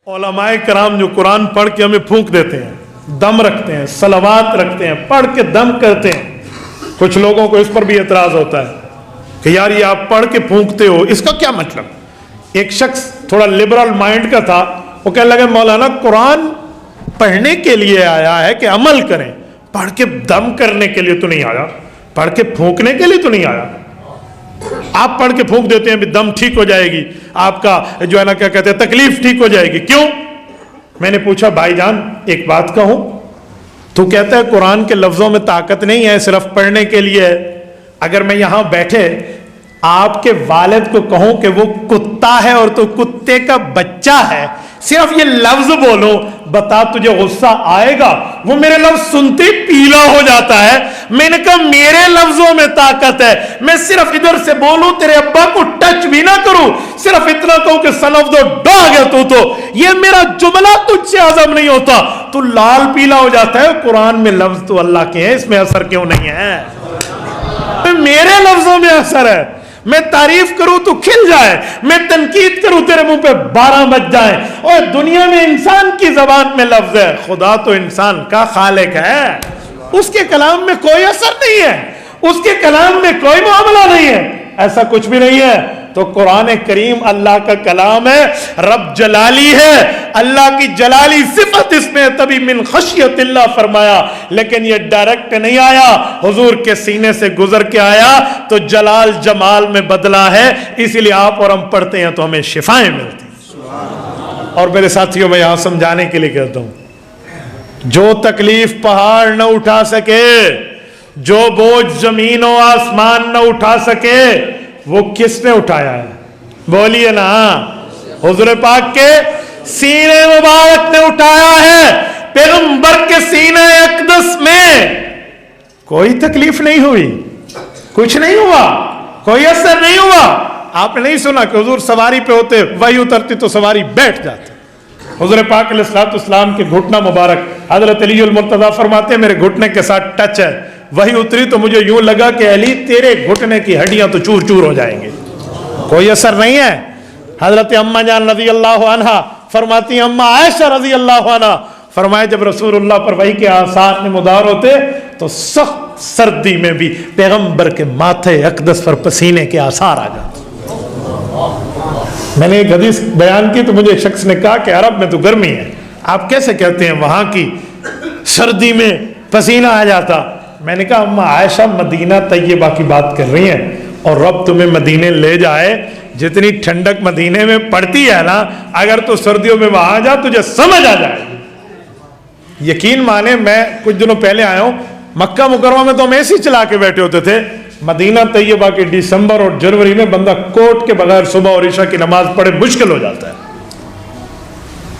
علماء کرام جو قرآن پڑھ کے ہمیں پھونک دیتے ہیں, دم رکھتے ہیں, صلوات رکھتے ہیں, پڑھ کے دم کرتے ہیں. کچھ لوگوں کو اس پر بھی اعتراض ہوتا ہے کہ یار یہ آپ پڑھ کے پھونکتے ہو, اس کا کیا مطلب؟ ایک شخص تھوڑا لبرل مائنڈ کا تھا, وہ کہنے لگا مولانا قرآن پڑھنے کے لیے آیا ہے کہ عمل کریں, پڑھ کے دم کرنے کے لیے تو نہیں آیا, پڑھ کے پھونکنے کے لیے تو نہیں آیا. آپ پڑھ کے پھونک دیتے ہیں بھی دم ٹھیک ہو جائے گی, آپ کا جو ہے نا کیا کہتے ہیں تکلیف ٹھیک ہو جائے گی, کیوں؟ میں نے پوچھا بھائی جان ایک بات کہوں, تو کہتا ہے قرآن کے لفظوں میں طاقت نہیں ہے, صرف پڑھنے کے لیے ہے. اگر میں یہاں بیٹھے آپ کے والد کو کہوں کہ وہ کتا ہے اور تو کتے کا بچہ ہے, صرف یہ لفظ بولو, بتا تجھے غصہ آئے گا؟ وہ میرے لفظ سنتے پیلا ہو جاتا ہے. میں نے کہا میرے لفظوں میں طاقت ہے, میں صرف ادھر سے بولوں, تیرے ابا کو ٹچ بھی نہ کروں, صرف اتنا کہوں کہ son of the dog ہے تو یہ میرا جملہ تجھ سے ہضم نہیں ہوتا, تو لال پیلا ہو جاتا ہے. قرآن میں لفظ تو اللہ کے ہیں, اس میں اثر کیوں نہیں ہے؟ میرے لفظوں میں اثر ہے. میں تعریف کروں تو کھل جائے, میں تنقید کروں تیرے منہ پہ 12 بج جائیں. اور دنیا میں انسان کی زبان میں لفظ ہے, خدا تو انسان کا خالق ہے, اس کے کلام میں کوئی اثر نہیں ہے, اس کے کلام میں کوئی معاملہ نہیں ہے, ایسا کچھ بھی نہیں ہے. تو قرآن کریم اللہ کا کلام ہے, رب جلالی ہے, اللہ کی جلالی صفت اس میں, تبھی من خشیت اللہ فرمایا. لیکن یہ ڈائریکٹ نہیں آیا, حضور کے سینے سے گزر کے آیا, تو جلال جمال میں بدلا ہے. اسی لیے آپ اور ہم پڑھتے ہیں تو ہمیں شفائیں ملتی ہیں. اور میرے ساتھیوں میں یہاں سمجھانے کے لیے کہتا ہوں, جو تکلیف پہاڑ نہ اٹھا سکے, جو بوجھ زمین و آسمان نہ اٹھا سکے, وہ کس نے اٹھایا ہے؟ بولیے نا, حضور پاک کے سینے مبارک نے اٹھایا ہے. پیغمبر کے سینے اقدس میں کوئی تکلیف نہیں ہوئی, کچھ نہیں ہوا, کوئی اثر نہیں ہوا. آپ نے نہیں سنا کہ حضور سواری پہ ہوتے, وحی اترتی تو سواری بیٹھ جاتی. حضور پاک علیہ الصلوۃ والسلام کے گھٹنا مبارک, حضرت علی المرتضیٰ فرماتے ہیں میرے گھٹنے کے ساتھ ٹچ ہے, وہی اتری تو مجھے یوں لگا کہ علی تیرے گھٹنے کی ہڈیاں تو چور چور ہو جائیں گے, کوئی اثر نہیں ہے. حضرت اماں جان رضی اللہ عنہا فرماتی ہیں, اماں عائشہ رضی اللہ عنہا فرمائے جب رسول اللہ پر وحی کے آثار نمودار ہوتے تو سخت سردی میں بھی پیغمبر کے ماتھے اقدس پر پسینے کے آثار آ جاتے. میں نے ایک حدیث بیان کی تو مجھے ایک شخص نے کہا کہ عرب میں تو گرمی ہے, آپ کیسے کہتے ہیں وہاں کی سردی میں پسینہ آ جاتا؟ میں نے کہا اماں عائشہ مدینہ طیبہ کی بات کر رہی ہیں, اور رب تمہیں مدینے لے جائے, جتنی ٹھنڈک مدینے میں پڑتی ہے نا, اگر تو سردیوں میں وہاں جا تجھے سمجھ آ جائے. یقین مانے میں کچھ دنوں پہلے آیا ہوں, مکہ مکرمہ میں تو ہم ایسی چلا کے بیٹھے ہوتے تھے, مدینہ طیبہ کے دسمبر اور جنوری میں بندہ کوٹ کے بغیر صبح اور عشاء کی نماز پڑھے مشکل ہو جاتا ہے.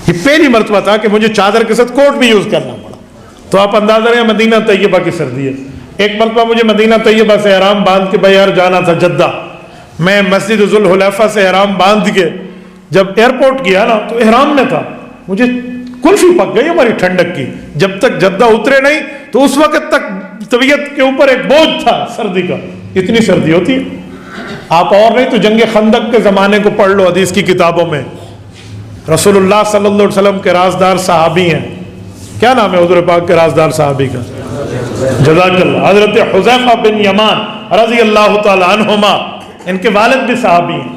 یہ پہلی مرتبہ تھا کہ مجھے چادر کے ساتھ کوٹ بھی یوز کرنا پڑا. تو آپ اندازہ رہے مدینہ طیبہ کی سردی ہے. ایک مرتبہ مجھے مدینہ طیبہ سے احرام باندھ کے بہار جانا تھا جدہ. میں مسجد ذوالحلیفہ سے احرام باندھ کے جب ایئرپورٹ گیا نا تو احرام میں تھا, مجھے کلفی پک گئی ہماری ٹھنڈک کی. جب تک جدہ اترے نہیں تو اس وقت تک طبیعت کے اوپر ایک بوجھ تھا سردی کا, اتنی سردی ہوتی ہے. آپ اور نہیں تو جنگ خندق کے زمانے کو پڑھ لو حدیث کی کتابوں میں. رسول اللہ صلی اللہ علیہ وسلم کے رازدار صحابی ہیں, کیا نام ہے حضور پاک کے رازدار صحابی کا؟ جزاک اللہ. حضرت حذیفہ بن یمان رضی اللہ تعالی عنہما, ان کے والد بھی صحابی ہیں.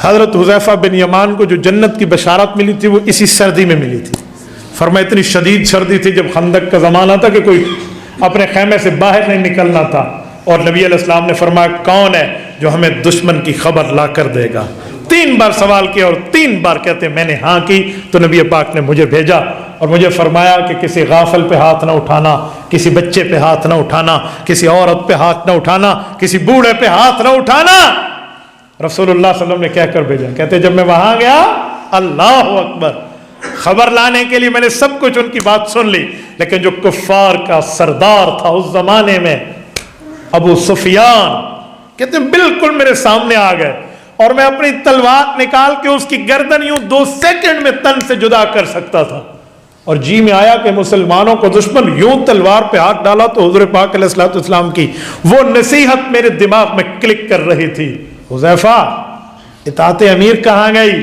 حضرت حذیفہ بن یمان کو جو جنت کی بشارت ملی تھی وہ اسی سردی میں ملی تھی. فرمایا اتنی شدید سردی تھی جب خندق کا زمانہ تھا کہ کوئی اپنے خیمے سے باہر نہیں نکلنا تھا, اور نبی علیہ السلام نے فرمایا کون ہے جو ہمیں دشمن کی خبر لا کر دے گا؟ 3 بار سوال کیا اور 3 بار کہتے میں نے ہاں کی. تو نبی پاک نے مجھے بھیجا اور مجھے فرمایا کہ کسی غافل پہ ہاتھ نہ اٹھانا, کسی بچے پہ ہاتھ نہ اٹھانا, کسی عورت پہ ہاتھ نہ اٹھانا, کسی بوڑھے پہ ہاتھ نہ اٹھانا. رسول اللہ صلی اللہ علیہ وسلم نے کہہ کر بھیجا. کہتے جب میں وہاں گیا, اللہ اکبر, خبر لانے کے لیے میں نے سب کچھ ان کی بات سن لی, لیکن جو کفار کا سردار تھا اس زمانے میں ابو سفیان, کہتے بالکل میرے سامنے آ گئے, اور میں اپنی تلوار نکال کے اس کی گردن یوں 2 سیکنڈ میں تن سے جدا کر سکتا تھا. اور جی میں آیا کہ مسلمانوں کو دشمن یوں تلوار پہ ہاتھ ڈالا تو حضور پاک علیہ الصلوۃ والسلام کی وہ نصیحت میرے دماغ میں کلک کر رہی تھی, حذیفہ اطاعت امیر کہاں گئی؟